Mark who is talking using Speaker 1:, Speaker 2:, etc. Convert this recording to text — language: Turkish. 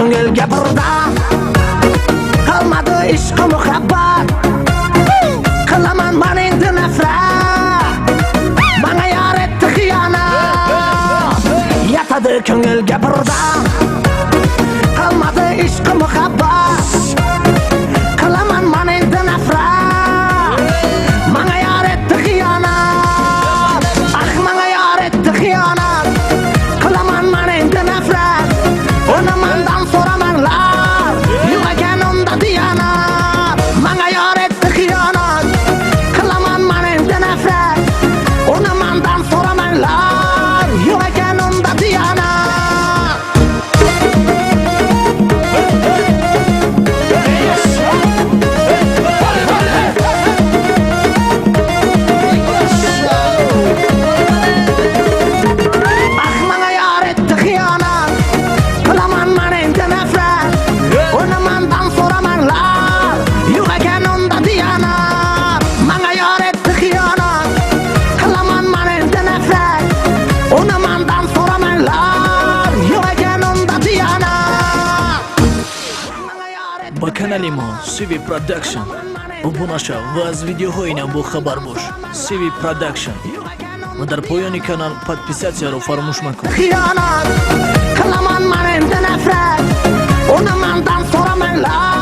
Speaker 1: ko'ngilga birdan qolmadi ishq muhabbat. Qilaman men endi nafrat, menga yor etdi xiyonat. Yetadi ko'ngilga birdan qolmadi ishq muhabbat. Qilaman men endi nafrat, menga yor etdi xiyonat. Ah, menga yor etdi xiyonat. Qilaman men endi nafrat, uni mendan so'ramanglar, yo'q ekan unda diyonat. Menga yor etdi xiyonat. Qilaman men endi nafrat, uni mendan so'ramanglar, yo'q ekan unda diyonat.
Speaker 2: Канале мо CV Production. Bu naša vas видеоҳоина бо хабар бош. CV Production. Ва дар поёни канал подписатсияро фаромӯш макун.
Speaker 1: Xiyonat qilaman men endi nafrat, uni mendan so'ramanglar.